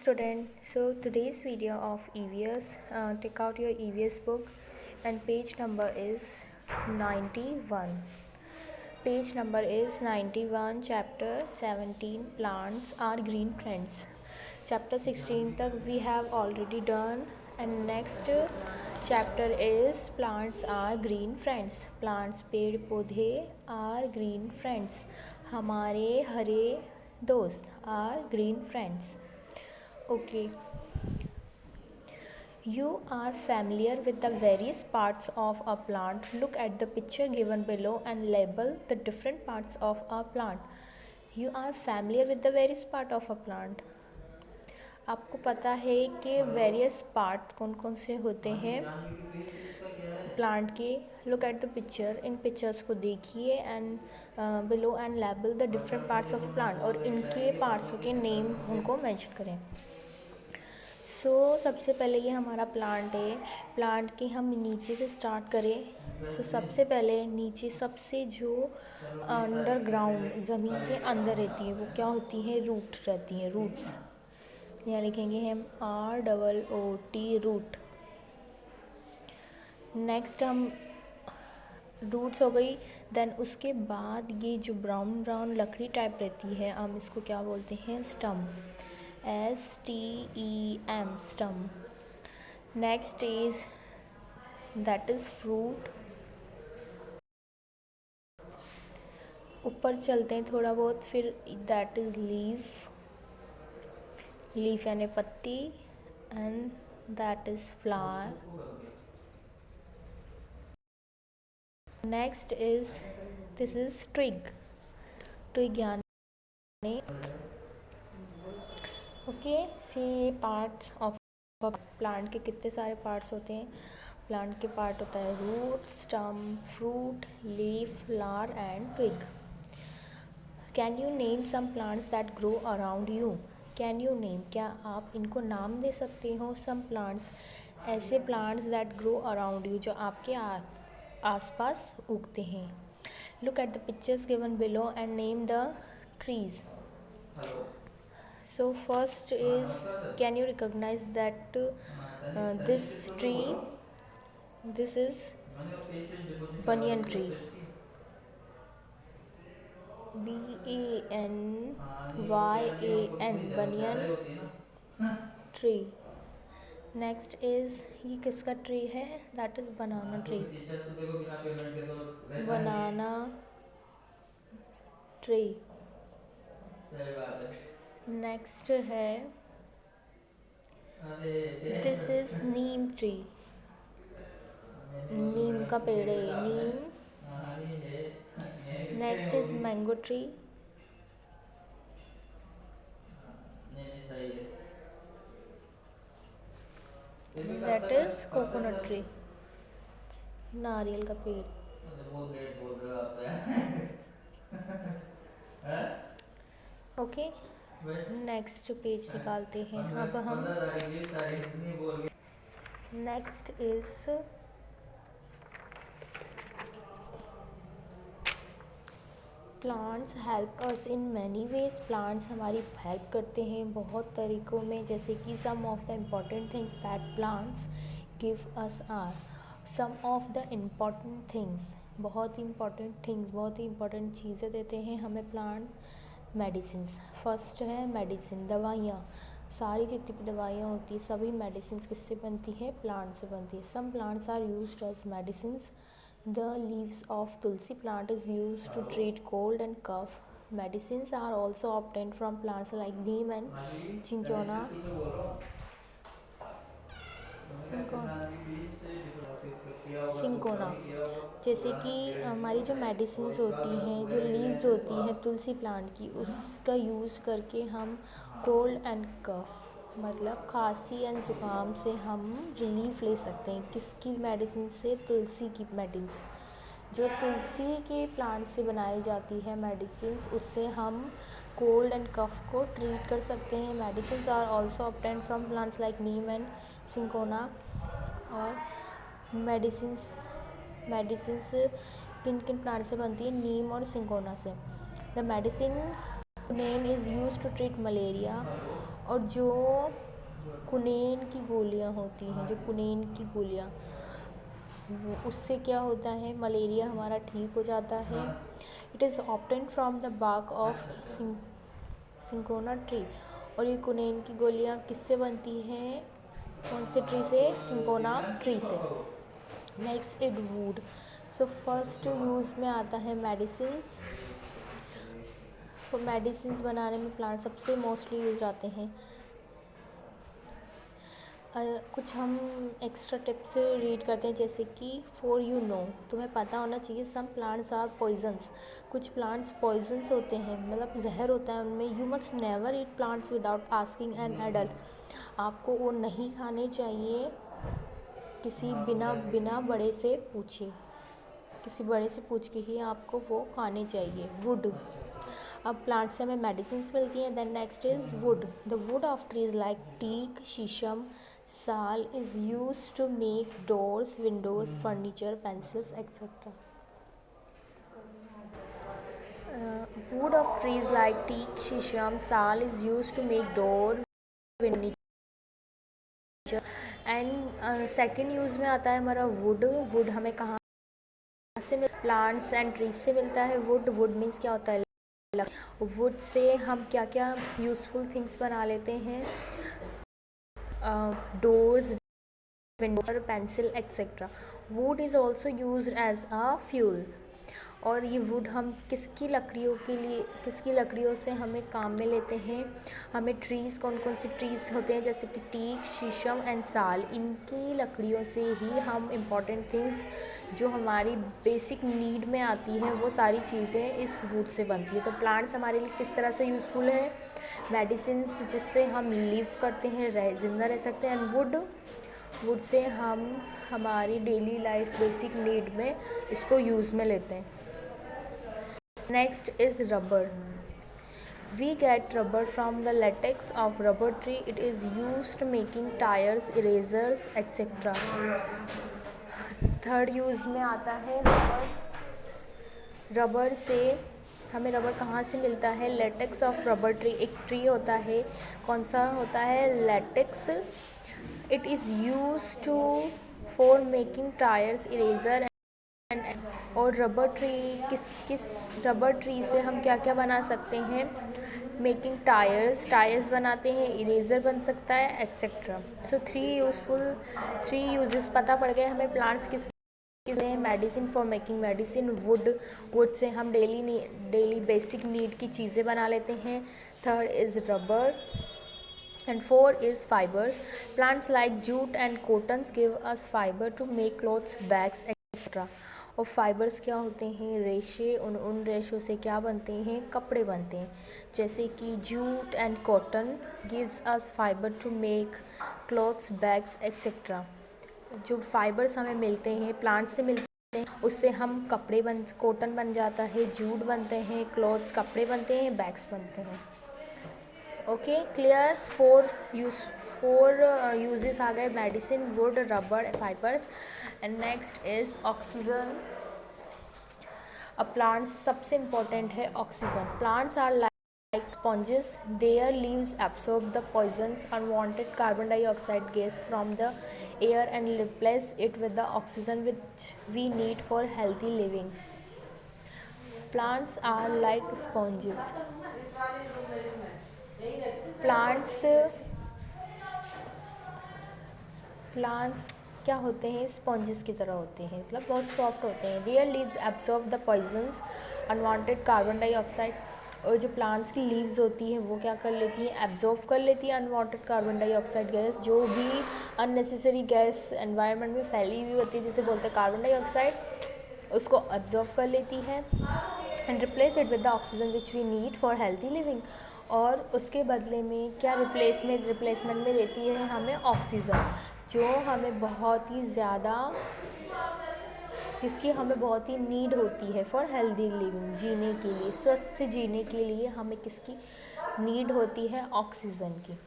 Student, so today's video of EVS, take out your EVS book and page number is 91. Page number is 91, chapter 17, plants are green friends. Chapter 16 tak we have already done, and next chapter is plants are green friends. Plants पेड़ पौधे are green friends. हमारे हरे दोस्त are green friends. Okay, you are familiar with the various parts of a plant. Look at the picture given below and label the different parts of a plant. You are familiar with the various part of a plant. आपको पता है कि various part कौन कौन से होते हैं plant के. Look at the picture, in pictures को देखिए and below and label the different parts of plant, और इनके पार्ट्स के नेम उनको मेंशन करें. सबसे पहले ये हमारा प्लांट है. प्लांट के हम नीचे से स्टार्ट करें. सबसे पहले नीचे सबसे जो अंडरग्राउंड ज़मीन के अंदर रहती है वो क्या होती है, रूट रहती हैं, रूट्स. यहाँ लिखेंगे हम ROOT, रूट. नेक्स्ट हम रूट्स हो गई. देन उसके बाद ये जो ब्राउन ब्राउन लकड़ी टाइप रहती है हम इसको क्या बोलते हैं, स्टम. STEM, stem. Next is that is fruit. ऊपर चलते हैं थोड़ा बहुत, फिर that is leaf. Leaf यानी पत्ती, and that is flower. Next is this is twig. Twig यानी okay. See parts of plant के कितने सारे पार्ट्स होते हैं. प्लांट के पार्ट होता है root, stem, fruit, leaf, flower and twig. Can you name some plants that grow around you. Can you name, क्या आप इनको नाम दे सकते हो. सम प्लांट्स, ऐसे plants that grow around you जो आपके आसपास उगते हैं. Look at the pictures given below and name the trees. So first is, can you recognize that this tree, this is banyan tree, BANYAN, banyan tree. Next is, ये किसका tree है, that is banana tree, banana tree. Next है this is neem tree. नीम का पेड़ है, नीम. Next is mango tree. That is coconut tree, नारियल का पेड़. ओके, नेक्स्ट पेज निकालते हैं अब हम. Next is plants help us in many ways. Plants हमारी हेल्प करते हैं बहुत तरीक़ों में, जैसे कि some of the important things that plants give us are. Some of the important things, बहुत ही इम्पॉर्टेंट थिंग्स, बहुत ही इम्पॉर्टेंट चीज़ें देते हैं हमें प्लांट्स. मेडिसिन्स, फर्स्ट है मेडिसिन, दवाइयाँ. सारी जितनी भी दवाइयाँ होती हैं सभी मेडिसिन्स किससे बनती है, प्लांट से बनती है. Some plants are used as medicines. The leaves of tulsi plant is used to treat cold and cough. Medicines are also obtained from plants like neem and cinchona. Cinchona. जैसे कि हमारी जो मेडिसिन्स होती हैं, जो लीव्स होती हैं तुलसी प्लांट की, उसका यूज़ करके हम कोल्ड एंड कफ मतलब खांसी एंड ज़ुकाम से हम रिलीफ ले सकते हैं. किसकी मेडिसिन से, तुलसी की मेडिसिन. जो तुलसी के प्लांट से बनाई जाती है मेडिसिन्स, उससे हम कोल्ड एंड कफ को ट्रीट कर सकते हैं. Medicines are also obtained from plants like neem and cinchona. और मेडिसिन्स किन किन प्लांट से बनती है, नीम और सिंकोना से. The medicine name is use to treat malaria और जो कुनेन की गोलियाँ होती हैं, जो कुनेन की गोलियाँ, वो उससे क्या होता है, मलेरिया हमारा ठीक हो जाता है। It is obtained from the bark of cinchona tree. और ये कुनेन की गोलियाँ किससे बनती हैं, कौन से ट्री से, सिंकोना ट्री से। Next is would. So first कुछ में आता है मेडिसिन्स। तो मेडिसिन्स बनाने में प्लांट सबसे मोस्टली यूज आते हैं। कुछ हम एक्स्ट्रा टिप्स रीड करते हैं, जैसे कि फॉर यू नो, तुम्हें पता होना चाहिए, सम प्लांट्स आर पॉइजन्स। कुछ प्लांट्स पॉइजन्स होते हैं, मतलब जहर होता है उनमें। You must never eat plants without asking an adult. आपको वो नहीं खाने चाहिए किसी बिना बड़े से पूछे, किसी बड़े से पूछ के ही आपको वो खाने चाहिए। वुड, अब प्लांट से हमें मेडिसिन मिलती हैं। Then next is wood. The wood of trees like teak, sheesham, sal is use to make doors, windows, furniture, pencils etcetera. Wood of trees like teak, sheesham, sal is use to make door, furniture. And second use में आता है हमारा would. Would हमें कहाँ से plants and trees से मिलता है। वुड, वुड मीन्स क्या होता है, वुड से हम क्या क्या यूज़फुल थिंग्स बना लेते हैं, doors, windows, pencil etcetera. Wood is also used as a fuel. और ये वुड हम किसकी लकड़ियों के लिए, किसकी लकड़ियों से हमें काम में लेते हैं, हमें ट्रीज़, कौन कौन से ट्रीज़ होते हैं, जैसे कि टीक, शीशम एंड साल, इनकी लकड़ियों से ही हम इम्पॉर्टेंट थिंग्स जो हमारी बेसिक नीड में आती हैं, वो सारी चीज़ें इस वुड से बनती है। तो प्लांट्स हमारे लिए किस तरह से यूज़फुल है, मेडिसिन्स जिससे हम लिव करते हैं, जिंदा रह सकते हैं। एंड वुड से हम हमारी डेली लाइफ बेसिक नीड में इसको यूज़ में लेते हैं। Next is rubber. We get rubber from the latex of rubber tree. It is used making tires, erasers, etc. Third use में आता है रबर। रबर से हमें रबर कहाँ से मिलता है, लेटेक्स ऑफ रबर ट्री। एक ट्री होता है, कौन सा होता है, latex. It is use to for making tyres, eraser. और रबर ट्री, किस रबर ट्री से हम क्या क्या बना सकते हैं, मेकिंग टायर्स बनाते हैं, इरेज़र बन सकता है एक्सेट्रा। सो थ्री यूजेस पता पड़ गए हमें प्लांट्स किस medicine for making medicine. Would say हम डेली बेसिक नीड की चीज़ें बना लेते हैं। Third is rubber and four is fibers. Plants like jute and cottons give us fiber to make clothes, bags, etc. और फाइबर्स क्या होते हैं, रेशे। उन रेशों से क्या बनते हैं, कपड़े बनते हैं, जैसे कि jute and cotton gives us fibre to make clothes, bags etcetera. जो फाइबर्स हमें मिलते हैं, प्लांट से मिलते हैं, उससे हम कॉटन बन जाता है, जूट बनते हैं, क्लॉथ्स कपड़े बनते हैं, बैग्स बनते हैं। Okay clear. फोर यूजेस आ गए, medicine, wood, rubber, fibres. And next is oxygen. अब प्लांट्स सबसे इम्पोर्टेंट है oxygen. Plants are like sponges, their leaves absorb the poisons unwanted carbon dioxide gas from the air and replace it with the oxygen which we need for healthy living. Plants are like sponges. Plants क्या होते हैं, sponges की तरह होते हैं, मतलब बहुत soft होते हैं। Their leaves absorb the poisons unwanted carbon dioxide. और जो प्लांट्स की लीव्स होती हैं वो क्या कर लेती हैं, एब्जॉर्ब कर लेती है अनवांटेड कार्बन डाइऑक्साइड गैस। जो भी अननेसेसरी गैस एनवायरनमेंट में फैली हुई होती है, जिसे बोलते हैं कार्बन डाइऑक्साइड, उसको एब्जॉर्ब कर लेती है and replace it with the oxygen which we need for healthy living. और उसके बदले में क्या रिप्लेसमेंट में देती है हमें ऑक्सीजन, जो हमें बहुत ही ज़्यादा, जिसकी हमें बहुत ही नीड होती है फॉर हेल्दी लिविंग, जीने के लिए, स्वस्थ जीने के लिए हमें किसकी नीड होती है, ऑक्सीजन की।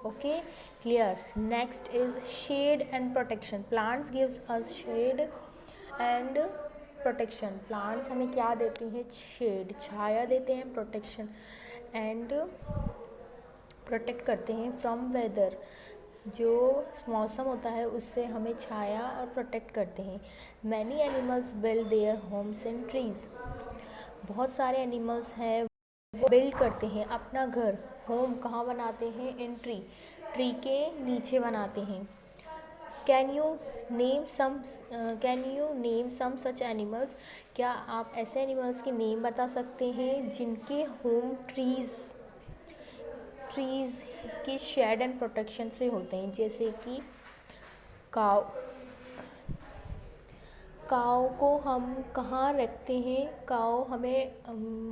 Okay clear. Next is shade and protection. Plants gives us shade and protection. Plants हमें क्या देते हैं, शेड, छाया देते हैं, प्रोटेक्शन एंड प्रोटेक्ट करते हैं फ्रॉम वेदर, जो मौसम होता है उससे हमें छाया और प्रोटेक्ट करते हैं। Many animals build their homes in trees, बहुत सारे एनिमल्स हैं वो बिल्ड करते हैं अपना घर, होम कहाँ बनाते हैं, इन ट्री, ट्री के नीचे बनाते हैं। Can you name some such animals, क्या आप ऐसे एनिमल्स के नेम बता सकते हैं जिनके होम ट्रीज़ की शेड एंड प्रोटेक्शन से होते हैं, जैसे कि काव। काव को हम कहाँ रखते हैं, काव हमें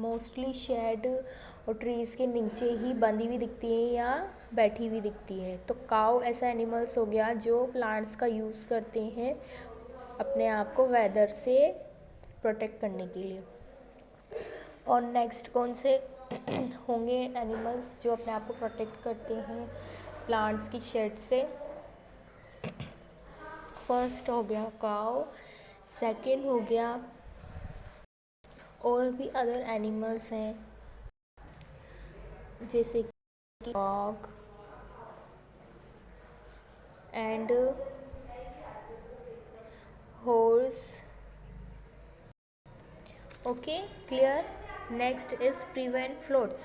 मोस्टली शेड और ट्रीज़ के नीचे ही बंधी हुई दिखती है या बैठी हुई दिखती है। तो काव ऐसा एनिमल्स हो गया जो प्लांट्स का यूज़ करते हैं अपने आप को वेदर से प्रोटेक्ट करने के लिए। और नेक्स्ट कौन से होंगे एनिमल्स जो अपने आप को प्रोटेक्ट करते हैं प्लांट्स की शेड से? फर्स्ट हो गया काव, सेकंड हो गया, और भी अदर एनिमल्स हैं जैसे कि dog and horse. Okay, clear? Next is prevent floods.